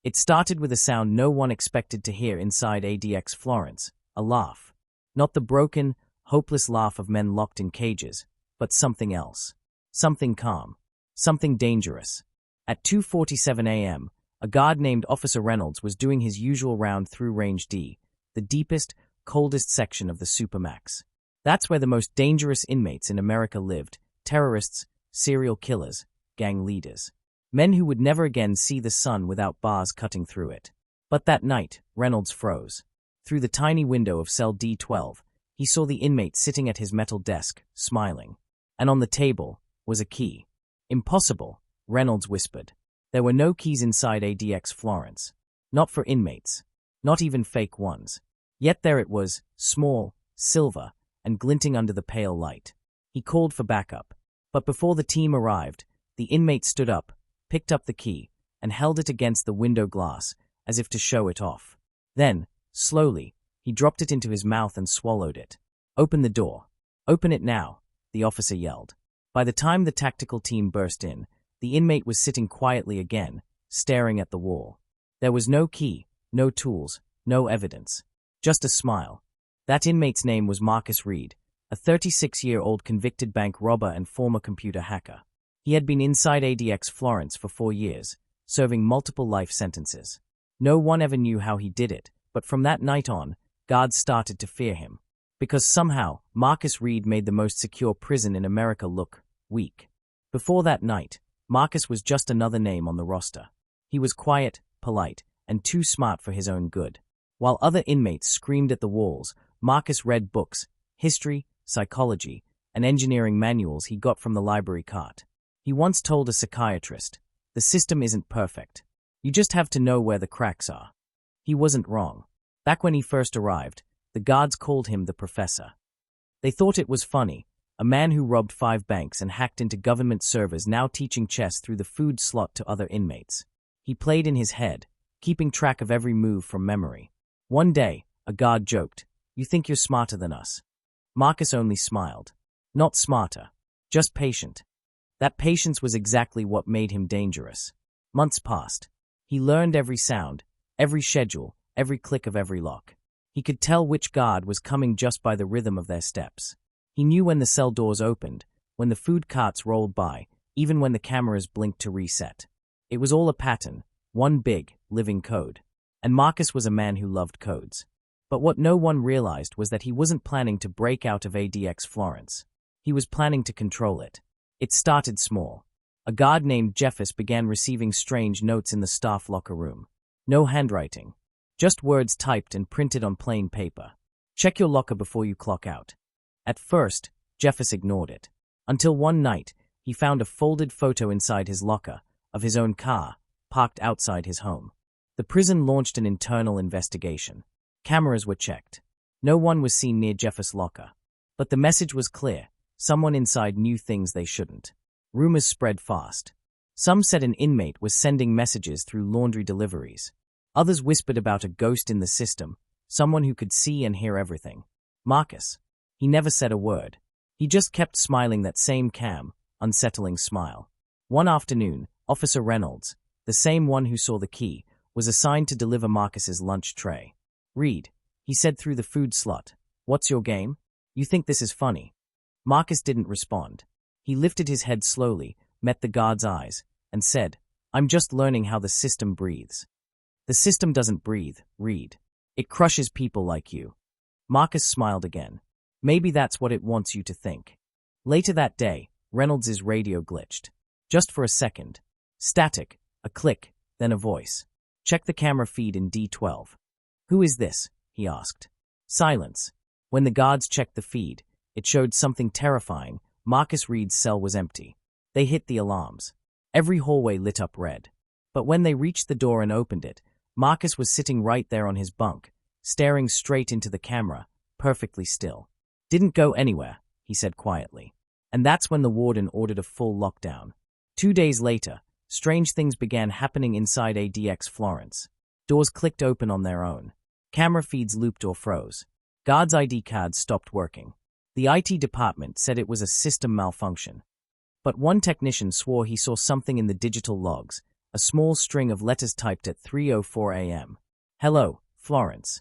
It started with a sound no one expected to hear inside ADX Florence, a laugh. Not the broken, hopeless laugh of men locked in cages, but something else. Something calm. Something dangerous. At 2:47 a.m., a guard named Officer Reynolds was doing his usual round through Range D, the deepest, coldest section of the Supermax. That's where the most dangerous inmates in America lived: terrorists, serial killers, gang leaders. Men who would never again see the sun without bars cutting through it. But that night, Reynolds froze. Through the tiny window of cell D12, he saw the inmate sitting at his metal desk, smiling. And on the table was a key. Impossible, Reynolds whispered. There were no keys inside ADX Florence. Not for inmates. Not even fake ones. Yet there it was, small, silver, and glinting under the pale light. He called for backup. But before the team arrived, the inmate stood up, picked up the key, and held it against the window glass, as if to show it off. Then, slowly, he dropped it into his mouth and swallowed it. "Open the door. Open it now," the officer yelled. By the time the tactical team burst in, the inmate was sitting quietly again, staring at the wall. There was no key, no tools, no evidence. Just a smile. That inmate's name was Marcus Reed, a 36-year-old convicted bank robber and former computer hacker. He had been inside ADX Florence for 4 years, serving multiple life sentences. No one ever knew how he did it, but from that night on, guards started to fear him. Because somehow, Marcus Reed made the most secure prison in America look weak. Before that night, Marcus was just another name on the roster. He was quiet, polite, and too smart for his own good. While other inmates screamed at the walls, Marcus read books, history, psychology, and engineering manuals he got from the library cart. He once told a psychiatrist, "The system isn't perfect. You just have to know where the cracks are." He wasn't wrong. Back when he first arrived, the guards called him the professor. They thought it was funny, a man who robbed 5 banks and hacked into government servers now teaching chess through the food slot to other inmates. He played in his head, keeping track of every move from memory. One day, a guard joked, "You think you're smarter than us?" Marcus only smiled. Not smarter, just patient. That patience was exactly what made him dangerous. Months passed. He learned every sound, every schedule, every click of every lock. He could tell which guard was coming just by the rhythm of their steps. He knew when the cell doors opened, when the food carts rolled by, even when the cameras blinked to reset. It was all a pattern, one big, living code. And Marcus was a man who loved codes. But what no one realized was that he wasn't planning to break out of ADX Florence. He was planning to control it. It started small. A guard named Jeffers began receiving strange notes in the staff locker room. No handwriting. Just words typed and printed on plain paper. "Check your locker before you clock out." At first, Jeffers ignored it. Until one night, he found a folded photo inside his locker, of his own car, parked outside his home. The prison launched an internal investigation. Cameras were checked. No one was seen near Jeffers' locker. But the message was clear. Someone inside knew things they shouldn't. Rumors spread fast. Some said an inmate was sending messages through laundry deliveries. Others whispered about a ghost in the system, someone who could see and hear everything. Marcus. He never said a word. He just kept smiling that same calm, unsettling smile. One afternoon, Officer Reynolds, the same one who saw the key, was assigned to deliver Marcus's lunch tray. "Reed," he said through the food slot, "what's your game? You think this is funny?" Marcus didn't respond. He lifted his head slowly, met the guard's eyes, and said, "I'm just learning how the system breathes." "The system doesn't breathe, Reed. It crushes people like you." Marcus smiled again. "Maybe that's what it wants you to think." Later that day, Reynolds' radio glitched. Just for a second. Static, a click, then a voice. "Check the camera feed in D12. "Who is this?" he asked. Silence. When the guards checked the feed, it showed something terrifying. Marcus Reed's cell was empty. They hit the alarms. Every hallway lit up red. But when they reached the door and opened it, Marcus was sitting right there on his bunk, staring straight into the camera, perfectly still. "Didn't go anywhere," he said quietly. And that's when the warden ordered a full lockdown. 2 days later, strange things began happening inside ADX Florence. Doors clicked open on their own. Camera feeds looped or froze. Guards' ID cards stopped working. The IT department said it was a system malfunction. But one technician swore he saw something in the digital logs, a small string of letters typed at 3:04 a.m. Hello, Florence.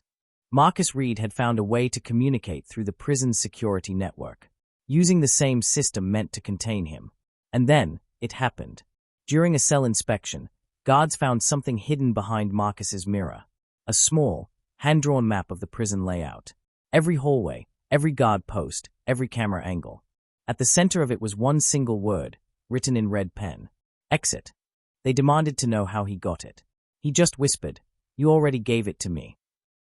Marcus Reed had found a way to communicate through the prison's security network, using the same system meant to contain him. And then, it happened. During a cell inspection, guards found something hidden behind Marcus's mirror. A small, hand-drawn map of the prison layout. Every hallway, every guard post, every camera angle. At the center of it was one single word, written in red pen. Exit. They demanded to know how he got it. He just whispered, "You already gave it to me."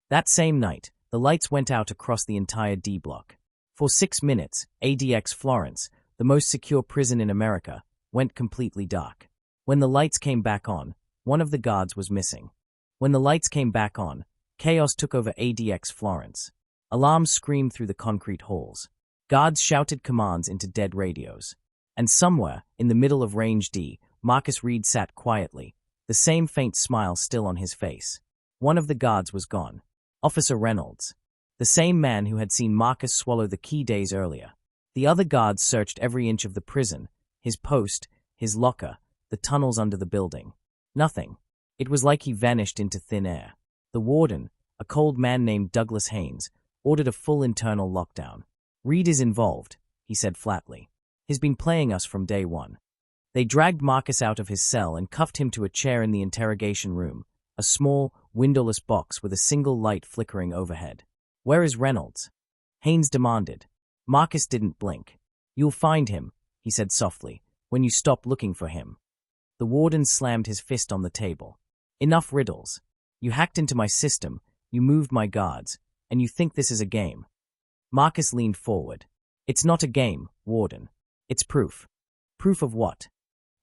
That same night, the lights went out across the entire D block. For 6 minutes, ADX Florence, the most secure prison in America, went completely dark. When the lights came back on, one of the guards was missing. When the lights came back on, chaos took over ADX Florence. Alarms screamed through the concrete halls. Guards shouted commands into dead radios. And somewhere, in the middle of Range D, Marcus Reed sat quietly, the same faint smile still on his face. One of the guards was gone. Officer Reynolds. The same man who had seen Marcus swallow the key days earlier. The other guards searched every inch of the prison, his post, his locker, the tunnels under the building. Nothing. It was like he vanished into thin air. The warden, a cold man named Douglas Haynes, ordered a full internal lockdown. "Reed is involved," he said flatly. "He's been playing us from day one." They dragged Marcus out of his cell and cuffed him to a chair in the interrogation room, a small, windowless box with a single light flickering overhead. "Where is Reynolds?" Haynes demanded. Marcus didn't blink. "You'll find him," he said softly, "when you stop looking for him." The warden slammed his fist on the table. "Enough riddles. You hacked into my system, you moved my guards, and you think this is a game." Marcus leaned forward. "It's not a game, Warden. It's proof." "Proof of what?"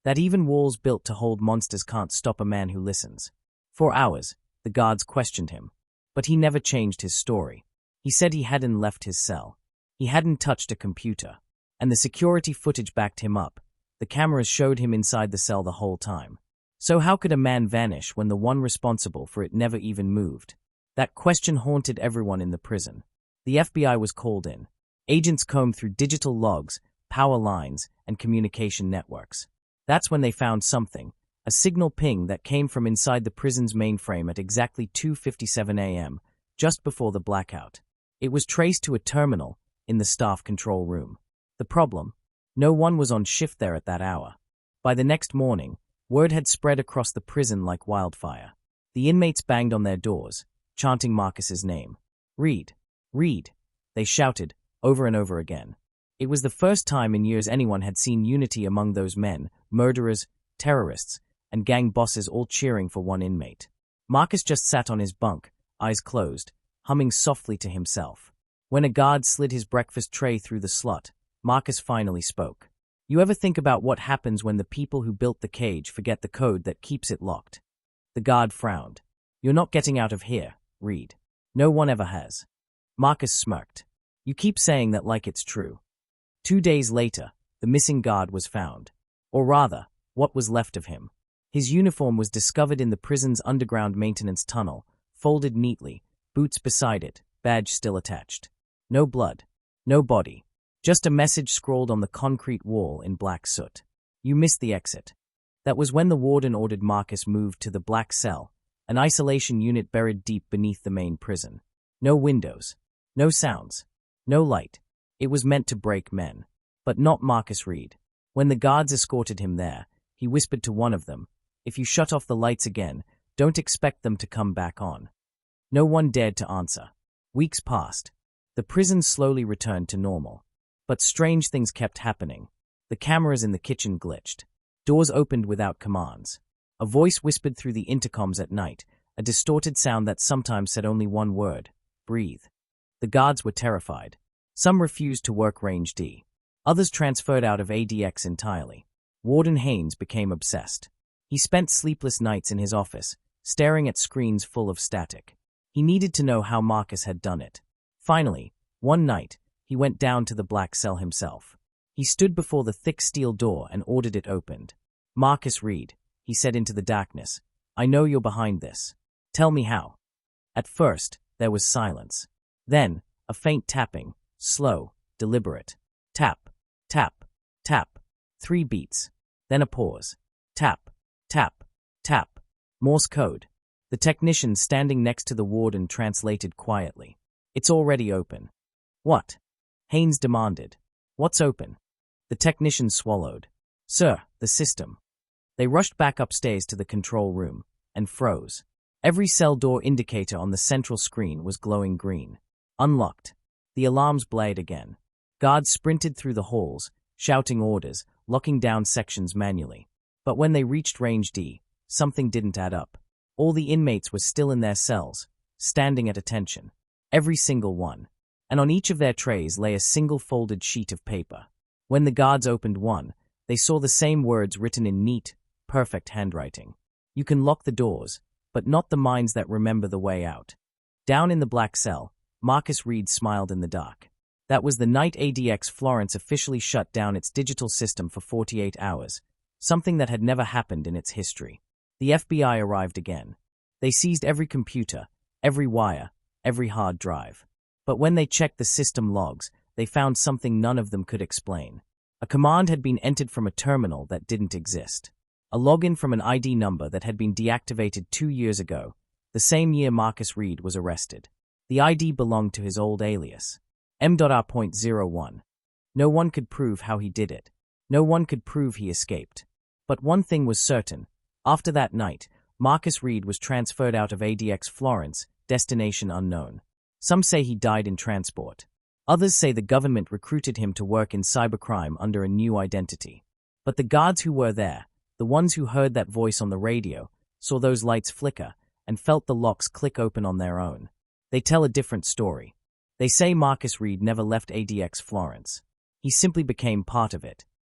"That even walls built to hold monsters can't stop a man who listens." For hours, the guards questioned him. But he never changed his story. He said he hadn't left his cell. He hadn't touched a computer. And the security footage backed him up. The cameras showed him inside the cell the whole time. So how could a man vanish when the one responsible for it never even moved? That question haunted everyone in the prison. The FBI was called in. Agents combed through digital logs, power lines, and communication networks. That's when they found something, a signal ping that came from inside the prison's mainframe at exactly 2:57 a.m., just before the blackout. It was traced to a terminal in the staff control room. The problem? No one was on shift there at that hour. By the next morning, word had spread across the prison like wildfire. The inmates banged on their doors, chanting Marcus's name. "Reed! Reed!" they shouted, over and over again. It was the first time in years anyone had seen unity among those men, murderers, terrorists, and gang bosses all cheering for one inmate. Marcus just sat on his bunk, eyes closed, humming softly to himself. When a guard slid his breakfast tray through the slot, Marcus finally spoke. "You ever think about what happens when the people who built the cage forget the code that keeps it locked?" The guard frowned. "You're not getting out of here, Reed. No one ever has." Marcus smirked. "You keep saying that like it's true." 2 days later, the missing guard was found. Or rather, what was left of him. His uniform was discovered in the prison's underground maintenance tunnel, folded neatly, boots beside it, badge still attached. No blood. No body. Just a message scrawled on the concrete wall in black soot. "You missed the exit." That was when the warden ordered Marcus moved to the black cell, an isolation unit buried deep beneath the main prison. No windows. No sounds. No light. It was meant to break men. But not Marcus Reed. When the guards escorted him there, he whispered to one of them, "If you shut off the lights again, don't expect them to come back on." No one dared to answer. Weeks passed. The prison slowly returned to normal. But strange things kept happening. The cameras in the kitchen glitched. Doors opened without commands. A voice whispered through the intercoms at night, a distorted sound that sometimes said only one word: breathe. The guards were terrified. Some refused to work Range D. Others transferred out of ADX entirely. Warden Haynes became obsessed. He spent sleepless nights in his office, staring at screens full of static. He needed to know how Marcus had done it. Finally, one night, he went down to the black cell himself. He stood before the thick steel door and ordered it opened. "Marcus Reed," he said into the darkness, "I know you're behind this. Tell me how." At first, there was silence. Then, a faint tapping, slow, deliberate. Tap, tap, tap. 3 beats. Then a pause. Tap, tap, Morse code. The technician standing next to the warden translated quietly. It's already open. What? Haynes demanded. What's open? The technician swallowed. Sir, the system. They rushed back upstairs to the control room and froze. Every cell door indicator on the central screen was glowing green. Unlocked. The alarms blared again. Guards sprinted through the halls, shouting orders, locking down sections manually. But when they reached Range D, something didn't add up. All the inmates were still in their cells, standing at attention. Every single one. And on each of their trays lay a single folded sheet of paper. When the guards opened one, they saw the same words written in neat, perfect handwriting. You can lock the doors, but not the minds that remember the way out. Down in the black cell, Marcus Reed smiled in the dark. That was the night ADX Florence officially shut down its digital system for 48 hours, something that had never happened in its history. The FBI arrived again. They seized every computer, every wire, every hard drive. But when they checked the system logs, they found something none of them could explain. A command had been entered from a terminal that didn't exist. A login from an ID number that had been deactivated 2 years ago, the same year Marcus Reed was arrested. The ID belonged to his old alias, M.R.01. No one could prove how he did it. No one could prove he escaped. But one thing was certain. After that night, Marcus Reed was transferred out of ADX Florence, destination unknown. Some say he died in transport. Others say the government recruited him to work in cybercrime under a new identity. But the guards who were there, the ones who heard that voice on the radio, saw those lights flicker, and felt the locks click open on their own. They tell a different story. They say Marcus Reed never left ADX Florence. He simply became part of it.